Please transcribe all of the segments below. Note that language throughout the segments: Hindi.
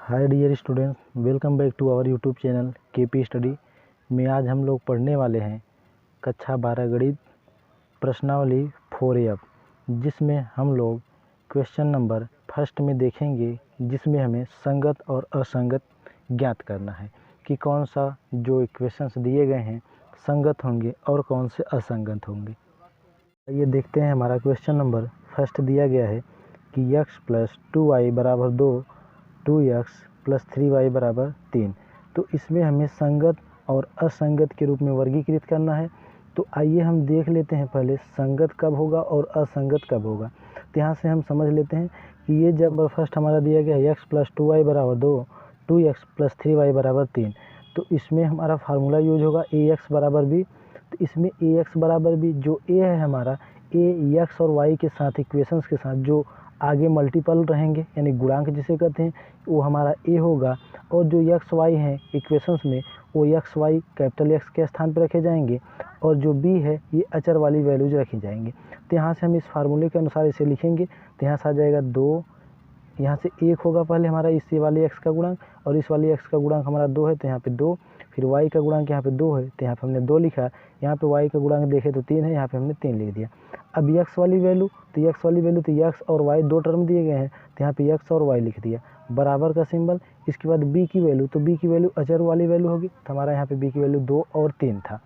Hi dear students, welcome back to our YouTube channel KP study में। आज हम लोग पढ़ने वाले हैं कक्षा 12 गणित प्रश्नावली 4F, जिसमें हम लोग क्वेश्चन नंबर फर्स्ट में देखेंगे, जिसमें हमें संगत और असंगत ज्ञात करना है कि कौन सा जो इक्वेशंस दिए गए हैं संगत होंगे और कौन से असंगत होंगे। ये देखते हैं, हमारा क्वेश्चन नंबर फर्स्ट दिया गया है कि x + 2y = 2, 2x + 3y = 3। तो इसमें हमें संगत और असंगत के रूप में वर्गीकृत करना है। तो आइए हम देख लेते हैं पहले संगत कब होगा और असंगत कब होगा। तो यहाँ से हम समझ लेते हैं कि ये जब फर्स्ट हमारा दिया गया है x + 2y = 2, 2x + 3y = 3, तो इसमें हमारा फार्मूला यूज होगा ax = b। तो इसमें ax = b, जो a है हमारा a x और y के साथ इक्वेशंस के साथ जो आगे मल्टीपल रहेंगे यानी गुणांक जिसे कहते हैं वो हमारा a होगा, और जो x y हैं इक्वेशंस में वो x y कैपिटल X के स्थान पर रखे जाएंगे, और जो b है ये अचर वाली वैल्यूज रखी जाएंगी। तो यहाँ से हम इस फार्मूले के अनुसार इसे लिखेंगे। तो यहाँ से आ जाएगा 2, यहाँ से 1 होगा पहले हमारा इस वाले x का गुणांक, और इस वाले x का गुणांक हमारा 2 है तो यहाँ पे 2, फिर y का गुणांक यहाँ पे 2 है तो यहाँ पे हमने 2 लिखा। यहाँ पे y का गुणांक देखे तो 3 है, यहाँ पे हमने 3 लिख दिया। अब x वाली वैल्यू, तो x और y दो टर्म दिए गए हैं तो यहाँ पे x और y लिख दिया, बराबर का सिंबल। इसके बाद b की वैल्यू, तो b की वैल्यू अचर वाली वैल्यू होगी, तो हमारा यहाँ पे b की वैल्यू 2 और 3 था।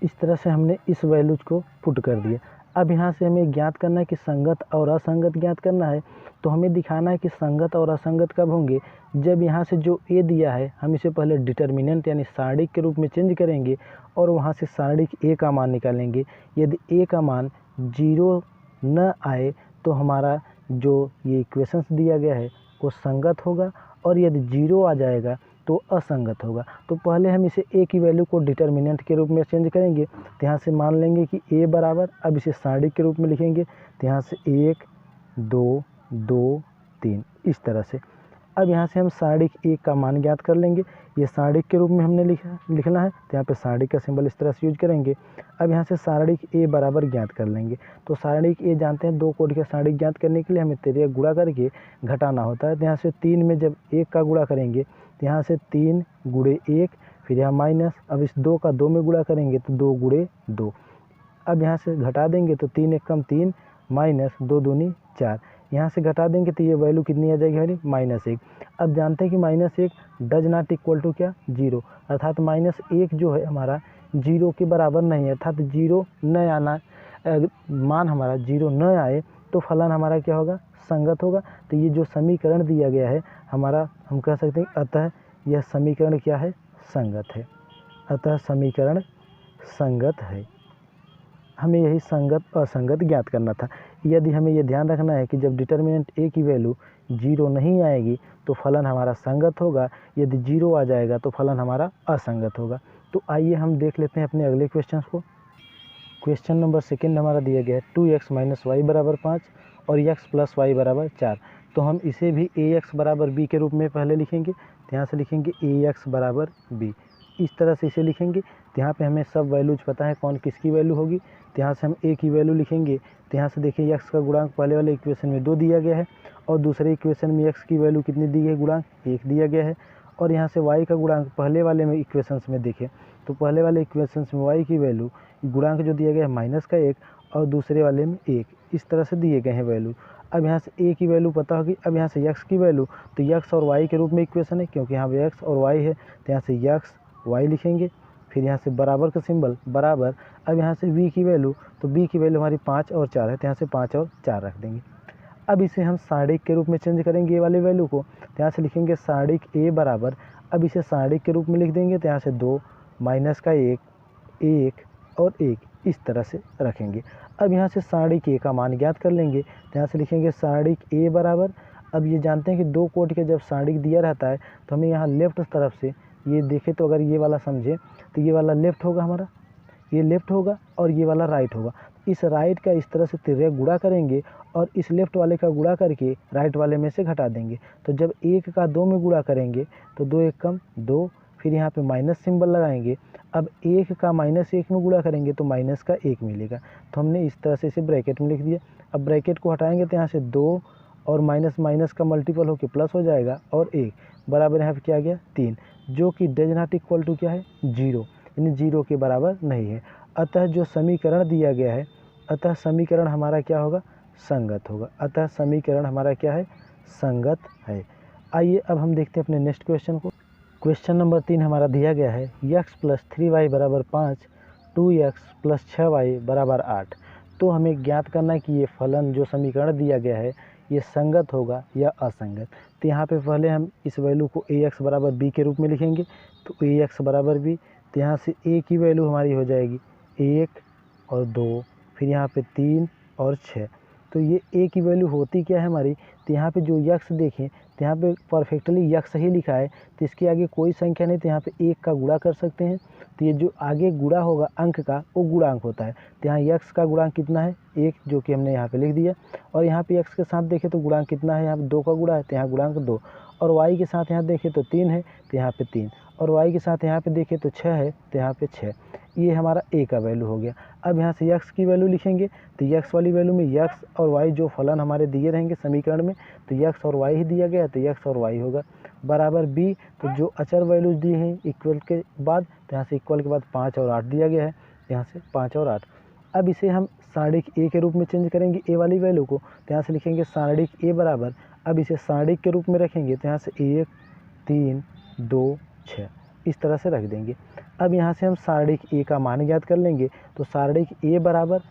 इस तरह से हमने इस वैल्यूज को पुट कर दिया। अब यहाँ से हमें ज्ञात करना है कि संगत और असंगत ज्ञात करना है। तो हमें दिखाना है कि संगत और असंगत कब होंगे, जब यहाँ से जो a दिया है हम इसे पहले डिटर्मिनेंट यानी सारणिक के रूप में चेंज करेंगे और वहाँ से सारणिक a का मान निकालेंगे। यदि a का मान 0 न आए तो हमारा जो ये इक्वेशंस दिया गया है वो संगत होगा, और यदि 0 आ जाएगा तो असंगत होगा। तो पहले हम इसे a की वैल्यू को डिटर्मिनेंट के रूप में चेंज करेंगे। तो यहाँ से मान लेंगे कि a बराबर, अब इसे सारणिक के रूप में लिखेंगे। तो यहाँ से 1 2 2 3 इस तरह से। अब यहाँ से हम सारणिक a का मान ज्ञात कर लेंगे। ये सारणिक के रूप में हमने लिखना है, तो यहाँ पे सारणिक का सिंबल इस तरह से यूज करेंगे। अब यहाँ से सारणिक a बराबर ज्ञात कर लेंगे। तो सारणिक a जानते हैं, 2 कोटि का सारणिक ज्ञात करने के लिए हमें 13 गुणा करके घटाना होता है। तो यहाँ से 3 में जब 1 का गुणा करेंगे तो यहाँ से 3 गुणे 1, फिर यहाँ माइनस, अब इस 2 का 2 में गुणा करेंगे तो 2 गुणे 2। अब यहाँ से घटा देंगे तो 3 1 कम 3, माइनस 2 दूनी 4। यहाँ से घटा देंगे तो ये वैल्यू कितनी आ जाएगी हमारी -1। अब जानते हैं कि -1 डज नॉट इक्वल टू क्या 0, अर्थात -1 जो है हमारा 0 के बराबर नहीं है, अर्थात 0 न आना, मान हमारा 0 न आए तो फलन हमारा क्या होगा, संगत होगा। तो ये जो समीकरण दिया गया है हमारा, हम कह सकते हैं अतः यह समीकरण क्या है, संगत है। अतः समीकरण संगत है। हमें यही संगत असंगत ज्ञात करना था। यदि हमें यह ध्यान रखना है कि जब डिटर्मिनेंट a की वैल्यू 0 नहीं आएगी तो फलन हमारा संगत होगा, यदि 0 आ जाएगा तो फलन हमारा असंगत होगा। तो आइए हम देख लेते हैं अपने अगले क्वेश्चन को। क्वेश्चन नंबर सेकंड हमारा दिया गया है 2x - y = 5 और x + y = 4। तो हम इसे भी ax = b के रूप में पहले लिखेंगे। तो यहाँ से लिखेंगे ax = b, इस तरह से इसे लिखेंगे। तो यहाँ पे हमें सब वैल्यूज पता है कौन किसकी वैल्यू होगी। तो यहाँ से हम a की वैल्यू लिखेंगे। तो यहाँ से देखिए x का गुणांक पहले वाले इक्वेशन में 2 दिया गया है, और दूसरे इक्वेशन में x की वैल्यू कितनी दी है, गुणांक 1 दिया गया है। और यहाँ से y का गुणांक पहले वाले में इक्वेशंस में देखें तो पहले वाले इक्वेशंस में y की वैल्यू गुणांक जो दिया गया है -1 और दूसरे वाले में 1, इस तरह से दिए गए हैं वैल्यू। अब यहाँ से a की वैल्यू पता होगी। अब यहाँ से x की वैल्यू, तो x और y के रूप में इक्वेशन है क्योंकि यहाँ पे x और y है, तो यहाँ से x y लिखेंगे। फिर यहाँ से बराबर का सिंबल बराबर। अब यहाँ से v की वैल्यू, तो b की वैल्यू हमारी 5 और 4 है, तो यहाँ से 5 और 4 रख देंगे। अब इसे हम सारणिक के रूप में चेंज करेंगे ये वाले वैल्यू को। तो यहाँ से लिखेंगे सारणिक a बराबर, अब इसे सारणिक के रूप में लिख देंगे। तो यहाँ से 2 माइनस का 1 1 और 1 इस तरह से रखेंगे। अब यहाँ से सारणिक a का मान ज्ञात कर लेंगे। तो यहाँ से लिखेंगे सारणिक a बराबर, अब ये जानते हैं कि 2 कोटि का जब सारणिक दिया रहता है तो हमें यहाँ लेफ्ट तरफ से ये देखें, तो अगर ये वाला समझे तो ये वाला लेफ्ट होगा हमारा, ये लेफ्ट होगा और ये वाला राइट होगा। इस राइट का इस तरह से 13 गुणा करेंगे और इस लेफ्ट वाले का गुणा करके राइट वाले में से घटा देंगे। तो जब 1 का 2 में गुणा करेंगे तो 2 1 कम 2, फिर यहाँ पे माइनस सिंबल लगाएंगे। अब 1 का -1 में गुणा करेंगे तो माइनस का 1 मिलेगा। तो हमने इस तरह से इसे ब्रैकेट में लिख दिया। अब ब्रैकेट को हटाएंगे तो यहाँ से 2 और माइनस माइनस का मल्टीपल होकर प्लस हो जाएगा और 1 बराबर यहाँ पे क्या आ गया 3, जो कि डज नॉट इक्वल टू क्या है 0, यानी 0 के बराबर नहीं है। अतः जो समीकरण दिया गया है, अतः समीकरण हमारा क्या होगा संगत होगा। अतः समीकरण हमारा क्या है संगत है। आइए अब हम देखते हैं अपने नेक्स्ट क्वेश्चन को। क्वेश्चन नंबर 3 हमारा दिया गया है x + 3y = 5, 2x + 6y = 8। तो हमें ज्ञात करना है कि ये फलन जो समीकरण दिया गया है ये संगत होगा या असंगत। तो यहाँ पे पहले हम इस वैल्यू को ax = b के रूप में लिखेंगे। तो ax = b, तो यहाँ से a की वैल्यू हमारी हो जाएगी 1 और 2, फिर यहाँ पे 3 और 6। तो ये a की वैल्यू होती क्या है हमारी, तो यहाँ पे जो यक्स देखें तो यहाँ पे परफेक्टली यक्स ही लिखा है, तो इसके आगे कोई संख्या नहीं, तो यहाँ पे 1 का गुणा कर सकते हैं। तो ये जो आगे गुणा होगा अंक का वो गुणांक होता है। तो यहाँ यक्स का गुणांक कितना है 1, जो कि हमने यहाँ पे लिख दिया। और यहाँ पे यक्स के साथ देखें तो गुणांक कितना है, यहाँ पे 2 का गुणा है, तो यहाँ गुणांक 2। और वाई के साथ यहाँ देखें तो 3 है, तो यहाँ पे 3। और वाई के साथ यहाँ पे देखें तो 6 है, तो यहाँ पे 6। ये हमारा a का वैल्यू हो गया। अब यहाँ से x की वैल्यू लिखेंगे, तो x वाली वैल्यू में x और y जो फलन हमारे दिए रहेंगे समीकरण में, तो x और y ही दिया गया, तो x और y होगा बराबर b। तो जो अचर वैल्यूज दिए हैं इक्वल के बाद, तो यहाँ से इक्वल के बाद 5 और 8 दिया गया है, यहाँ से 5 और 8। अब इसे हम सारणिक a के रूप में चेंज करेंगे a वाली वैल्यू को, तो यहाँ से लिखेंगे सारणिक a बराबर, अब इसे सारणिक के रूप में रखेंगे, तो यहाँ से 1 3 2 6 इस तरह से रख देंगे। अब यहाँ से हम सारणिक a का मान ज्ञात कर लेंगे। तो सारणिक a बराबर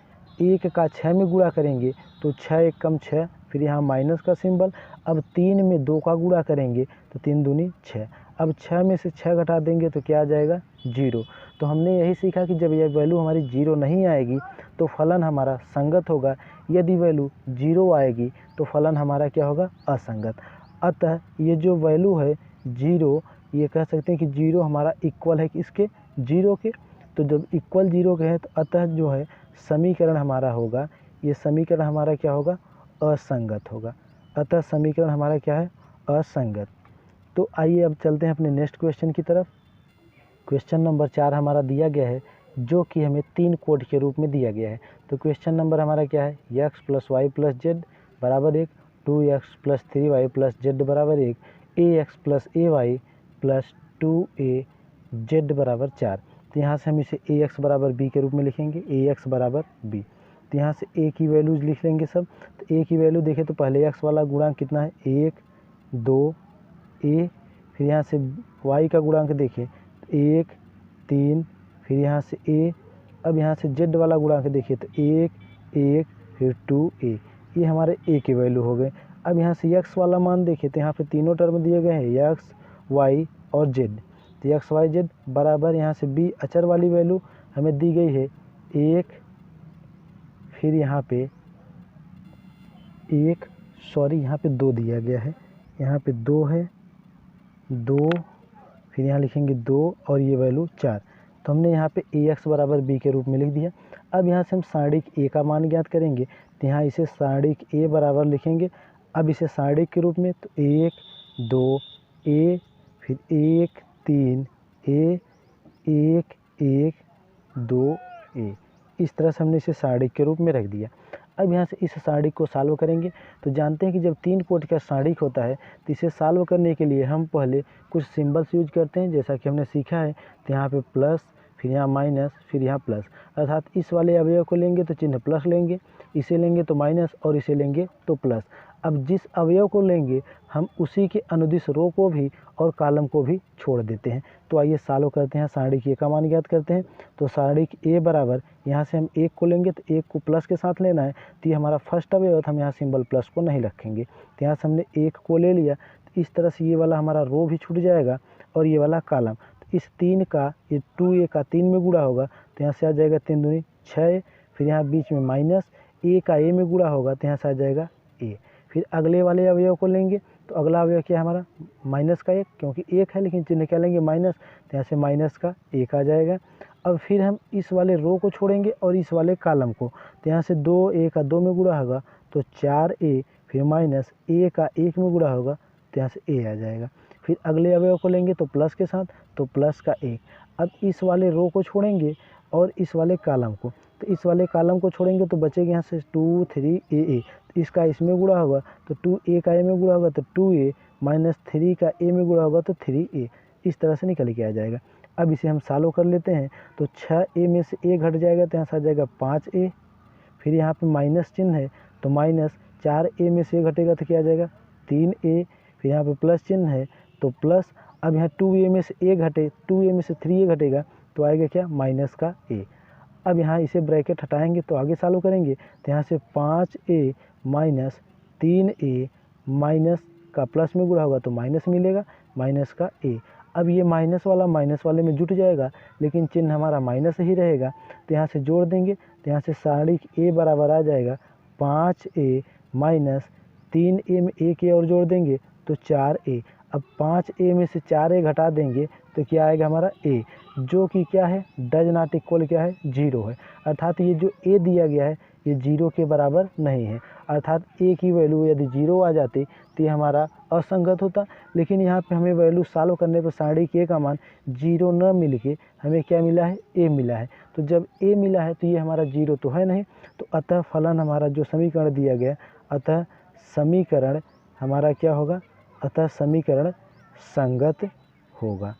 1 का 6 में गुणा करेंगे, तो 6 1 कम 6, फिर यहाँ माइनस का सिंबल। अब 3 में 2 का गुणा करेंगे, तो 3 दूनी 6। अब 6 में से 6 घटा देंगे तो क्या आ जाएगा 0। तो हमने यही सीखा कि जब यह वैल्यू हमारी 0 नहीं आएगी तो फलन हमारा संगत होगा, यदि वैल्यू 0 आएगी तो फलन हमारा क्या होगा असंगत। अतः ये जो वैल्यू है 0, ये कह सकते हैं कि 0 हमारा इक्वल है कि इसके 0 के। तो जब इक्वल 0 के है तो अतः जो है समीकरण हमारा होगा, ये समीकरण हमारा क्या होगा असंगत होगा। अतः समीकरण हमारा क्या है असंगत। तो आइए अब चलते हैं अपने नेक्स्ट क्वेश्चन की तरफ। क्वेश्चन नंबर 4 हमारा दिया गया है, जो कि हमें 3 कोड के रूप में दिया गया है। तो क्वेश्चन नंबर हमारा क्या है x + y + z = 1, 2x + 3y + z = 1, ax + ay + 2az = 4। तो यहाँ से हम इसे ax = b के रूप में लिखेंगे, ax = b। तो यहाँ से a की वैल्यूज लिख लेंगे सब। तो a की वैल्यू देखें तो पहले x वाला गुणांक कितना है 1 2 a, फिर यहाँ से y का गुणांक देखें 1 3, फिर यहाँ से a। अब यहाँ से z वाला गुणांक देखिए तो 1 1 फिर 2a, ये हमारे a के वैल्यू हो गए। अब यहाँ से x वाला मान देखें तो यहाँ पे तीनों टर्म दिए गए हैं x y और z। तो x y z बराबर यहाँ से b अचर वाली वैल्यू हमें दी गई है 1, फिर यहाँ पे 1 सॉरी यहाँ पे 2 दिया गया है, यहाँ पे 2 है 2, फिर यहाँ लिखेंगे 2 और ये वैल्यू 4। तो हमने यहाँ पे ax = b के रूप में लिख दिया। अब यहाँ से हम सारणिक a का मान ज्ञात करेंगे, तो यहाँ इसे सारणिक a बराबर लिखेंगे। अब इसे सारणिक के रूप में तो 1 2 a, फिर 1 3 a 1 1 2 a, इस तरह से हमने इसे सारणिक के रूप में रख दिया। अब यहाँ से इस सारणिक को सॉल्व करेंगे। तो जानते हैं कि जब 3 कोट का सारणिक होता है तो इसे सॉल्व करने के लिए हम पहले कुछ सिंबल्स यूज करते हैं, जैसा कि हमने सीखा है। तो यहाँ पे प्लस, फिर यहाँ माइनस, फिर यहाँ प्लस, अर्थात इस वाले अवयव को लेंगे तो चिन्ह प्लस लेंगे, इसे लेंगे तो माइनस और इसे लेंगे तो प्लस। अब जिस अवयव को लेंगे हम उसी के अनुदिश रो को भी और कॉलम को भी छोड़ देते हैं। तो आइए सॉल्व करते हैं, सारणिक ए का मान ज्ञात करते हैं। तो सारणिक ए बराबर, यहाँ से हम 1 को लेंगे तो 1 को प्लस के साथ लेना है, तो ये हमारा फर्स्ट अवयव, हम यहाँ सिंबल प्लस को नहीं रखेंगे। तो यहाँ से हमने 1 को ले लिया, तो इस तरह से ये वाला हमारा रो भी छूट जाएगा और ये वाला कॉलम। तो इस 3 का, ये 2a का 3 में गुणा होगा, तो यहाँ से आ जाएगा 3 दूनी 6, फिर यहाँ बीच में माइनस, a का a में गुणा होगा, तो यहाँ से आ जाएगा a। फिर अगले वाले अवयव को लेंगे, तो अगला अवयव क्या है हमारा माइनस का 1, क्योंकि 1 है लेकिन चिन्ह क्या लेंगे माइनस, तो यहाँ से माइनस का 1 आ जाएगा। अब फिर हम इस वाले रो को छोड़ेंगे और इस वाले कॉलम को, तो यहाँ से 2a का 2 में गुणा होगा तो 4a, फिर माइनस a का 1 में गुणा होगा, तो यहाँ से a आ जाएगा। फिर अगले अवयव को लेंगे तो प्लस के साथ, तो प्लस का 1। अब इस वाले रो को छोड़ेंगे और इस वाले कॉलम को, तो इस वाले कॉलम को छोड़ेंगे तो बचेगा यहाँ से 2 3 a, इसका इसमें गुणा होगा तो 2a का a में गुणा होगा तो 2a माइनस 3 का a में गुणा होगा तो 3a। इस तरह से निकल के आ जाएगा। अब इसे हम सॉल्व कर लेते हैं तो 6a में से a घट जाएगा तो यहाँ से आ जाएगा 5a। फिर यहाँ पे माइनस चिन्ह है तो माइनस 4a में से a घटेगा तो क्या आ जाएगा 3a। फिर यहाँ पे प्लस चिन्ह है तो प्लस, अब यहाँ 2a में से a घटे, 2a में से 3a घटेगा तो आएगा क्या माइनस का a। अब यहाँ इसे ब्रैकेट हटाएंगे तो आगे सॉल्व करेंगे तो यहाँ से 5a माइनस 3a माइनस का प्लस में गुणा होगा तो माइनस मिलेगा, माइनस का a। अब ये माइनस वाला माइनस वाले में जुट जाएगा लेकिन चिन्ह हमारा माइनस ही रहेगा तो यहाँ से जोड़ देंगे तो यहाँ से सारिक a बराबर आ जाएगा 5a माइनस 3a में एक a और जोड़ देंगे तो 4a। अब 5a में से 4a घटा देंगे तो क्या आएगा हमारा a, जो कि क्या है डज नॉट इक्वल क्या है 0 है। अर्थात ये जो a दिया गया है ये 0 के बराबर नहीं है। अर्थात a की वैल्यू यदि 0 आ जाती तो ये हमारा असंगत होता, लेकिन यहाँ पे हमें वैल्यू सॉल्व करने पर सारिक a का मान 0 न मिल के हमें क्या मिला है a मिला है। तो जब a मिला है तो ये हमारा 0 तो है नहीं, तो अतः फलन हमारा जो समीकरण दिया गया, अतः समीकरण हमारा क्या होगा, अतः समीकरण संगत होगा।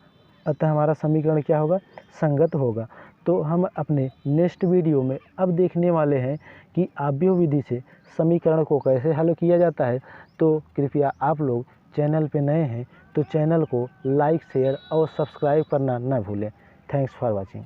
अतः हमारा समीकरण क्या होगा, संगत होगा। तो हम अपने नेक्स्ट वीडियो में अब देखने वाले हैं कि आव्यूह विधि से समीकरण को कैसे हल किया जाता है। तो कृपया आप लोग चैनल पे नए हैं तो चैनल को लाइक, शेयर और सब्सक्राइब करना न भूलें। Thanks for watching.